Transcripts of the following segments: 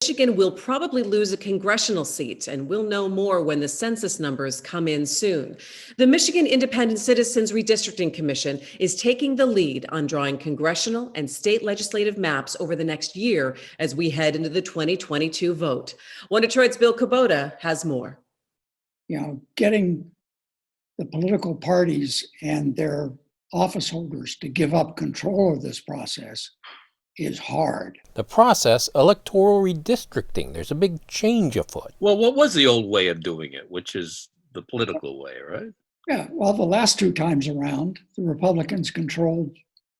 Michigan will probably lose a congressional seat, and we'll know more when the census numbers come in soon. The Michigan Independent Citizens Redistricting Commission is taking the lead on drawing congressional and state legislative maps over the next year as we head into the 2022 vote. One Detroit's Bill Kubota has more. Getting the political parties and their office holders to give up control of this process is hard. The process, electoral redistricting. There's a big change afoot. Well, what was the old way of doing it, which is the political way, right? Yeah, well, the last two times around, the Republicans controlled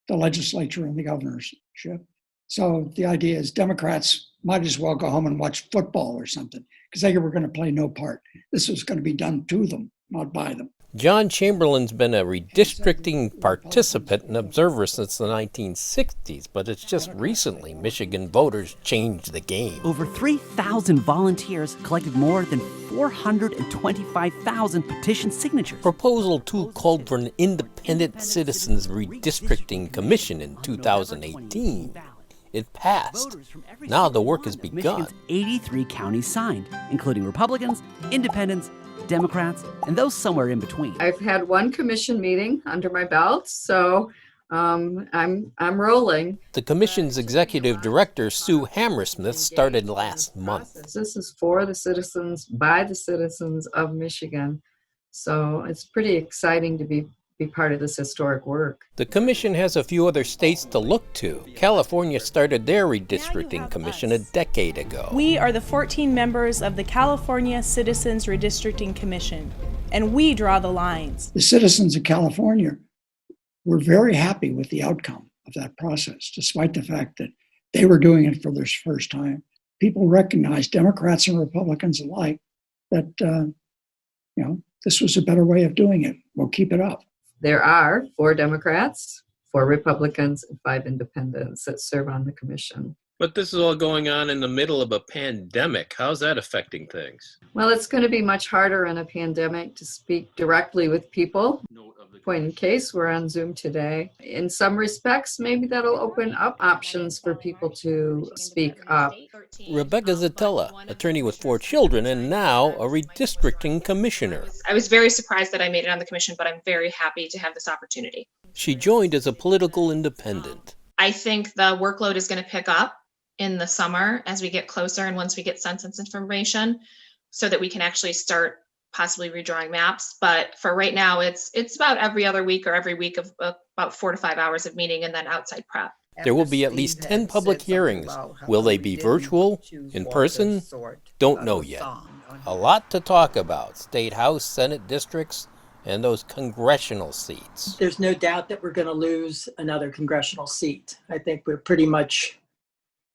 the legislature and the governorship. So the idea is Democrats might as well go home and watch football or something because they were going to play no part. This was going to be done to them, not by them. John Chamberlain's been a redistricting participant and observer since the 1960s, but it's just recently Michigan voters changed the game. Over 3,000 volunteers collected more than 425,000 petition signatures. Proposal 2 called for an independent citizens redistricting commission in 2018. It passed. Now the work has begun. Michigan's 83 counties signed, including Republicans, Independents, Democrats, and those somewhere in between. I've had one commission meeting under my belt, so I'm rolling. The commission's executive director, Sue Hammersmith, started last month. This is for the citizens, by the citizens of Michigan. So it's pretty exciting to be part of this historic work. The commission has a few other states to look to. California started their redistricting commission a decade ago. We are the 14 members of the California Citizens Redistricting Commission, and we draw the lines. The citizens of California were very happy with the outcome of that process, despite the fact that they were doing it for the first time. People recognized, Democrats and Republicans alike, that this was a better way of doing it. We'll keep it up. There are 4 Democrats, 4 Republicans, and 5 independents that serve on the commission. But this is all going on in the middle of a pandemic. How's that affecting things? Well, it's going to be much harder in a pandemic to speak directly with people. Point in case, we're on Zoom today. In some respects, maybe that'll open up options for people to speak up. Rebecca Zatella, attorney with 4 children and now a redistricting commissioner. I was very surprised that I made it on the commission, but I'm very happy to have this opportunity. She joined as a political independent. I think the workload is going to pick up in the summer as we get closer and once we get census information so that we can actually start possibly redrawing maps. But for right now, it's about every other week or every week of about 4 to 5 hours of meeting and then outside prep. There will be at least 10 public hearings. Will they be virtual, in person? Don't know yet. A lot to talk about. State House, Senate districts, and those congressional seats. There's no doubt that we're going to lose another congressional seat. I think we're pretty much,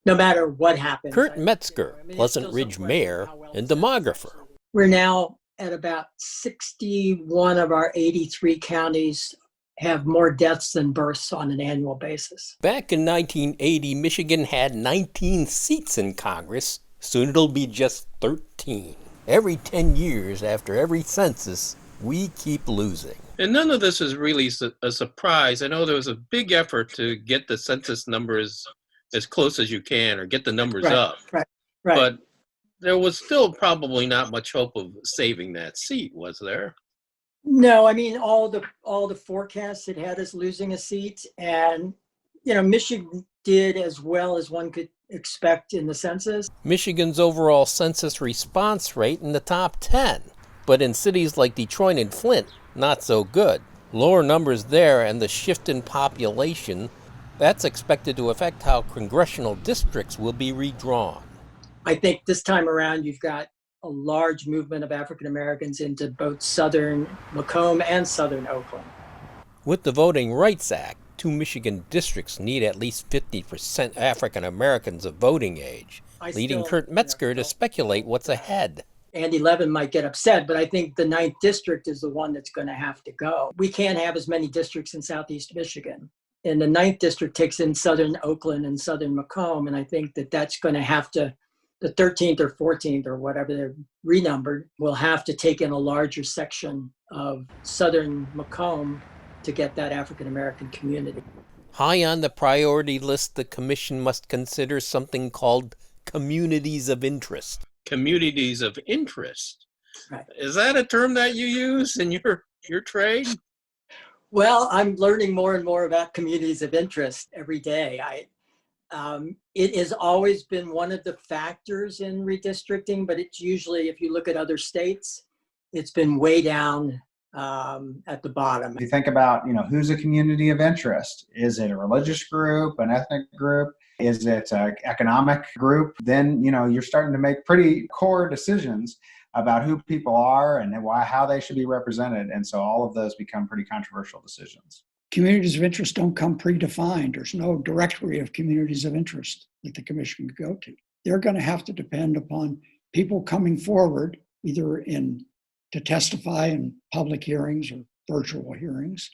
no matter what happens. Kurt Metzger, Pleasant Ridge mayor and demographer. We're now at about 61 of our 83 counties have more deaths than births on an annual basis. Back in 1980, Michigan had 19 seats in Congress. Soon it'll be just 13. Every 10 years after every census, we keep losing. And none of this is really a surprise. I know there was a big effort to get the census numbers as close as you can or get the numbers up. Right. But there was still probably not much hope of saving that seat, was there? No, I mean, all the forecasts it had us losing a seat, and Michigan did as well as one could expect in the census. Michigan's overall census response rate in the top 10, but in cities like Detroit and Flint, not so good. Lower numbers there and the shift in population, that's expected to affect how congressional districts will be redrawn. I think this time around you've got a large movement of African Americans into both southern Macomb and southern Oakland. With the Voting Rights Act, 2 Michigan districts need at least 50% African Americans of voting age, leading Kurt Metzger to speculate what's ahead. Andy Levin might get upset, but I think the 9th district is the one that's going to have to go. We can't have as many districts in southeast Michigan. And the 9th district takes in southern Oakland and southern Macomb, and I think that that's going to have to, the 13th or 14th or whatever they're renumbered, will have to take in a larger section of southern Macomb to get that African American community. High on the priority list, the commission must consider something called communities of interest. Communities of interest. Right. Is that a term that you use in your trade? Well, I'm learning more and more about communities of interest every day. It has always been one of the factors in redistricting, but it's usually, if you look at other states, it's been way down at the bottom. If you think about, who's a community of interest? Is it a religious group, an ethnic group? Is it an economic group? Then, you're starting to make pretty core decisions about who people are and how they should be represented. And so all of those become pretty controversial decisions. Communities of interest don't come predefined. There's no directory of communities of interest that the commission could go to. They're going to have to depend upon people coming forward, either to testify in public hearings or virtual hearings.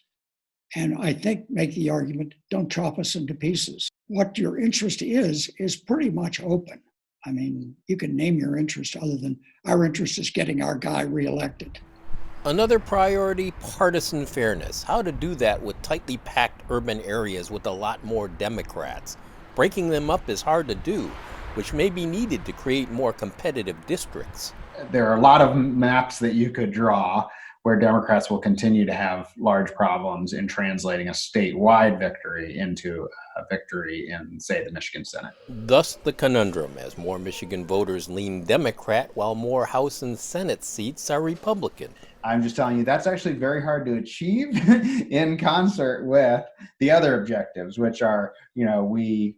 And I think make the argument, don't chop us into pieces. What your interest is pretty much open. I mean, you can name your interest other than our interest is getting our guy reelected. Another priority, partisan fairness. How to do that with tightly packed urban areas with a lot more Democrats. Breaking them up is hard to do, which may be needed to create more competitive districts. There are a lot of maps that you could draw where Democrats will continue to have large problems in translating a statewide victory into a victory in, say, the Michigan Senate. Thus the conundrum, as more Michigan voters lean Democrat while more House and Senate seats are Republican. I'm just telling you, that's actually very hard to achieve in concert with the other objectives, which are, we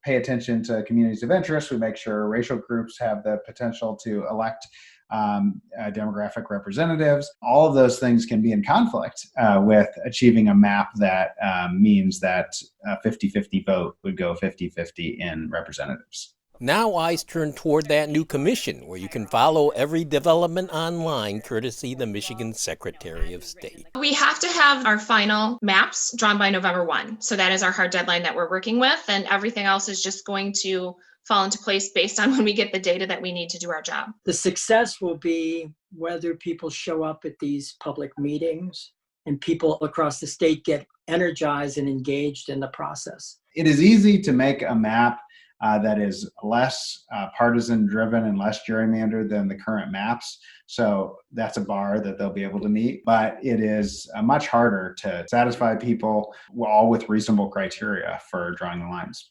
pay attention to communities of interest. We make sure racial groups have the potential to elect demographic representatives. All of those things can be in conflict with achieving a map that means that a 50-50 vote would go 50-50 in representatives. Now eyes turn toward that new commission where you can follow every development online courtesy the Michigan Secretary of State. We have to have our final maps drawn by November 1. So that is our hard deadline that we're working with, and everything else is just going to fall into place based on when we get the data that we need to do our job. The success will be whether people show up at these public meetings and people across the state get energized and engaged in the process. It is easy to make a map that is less partisan driven and less gerrymandered than the current maps. So that's a bar that they'll be able to meet. But it is much harder to satisfy people all with reasonable criteria for drawing the lines.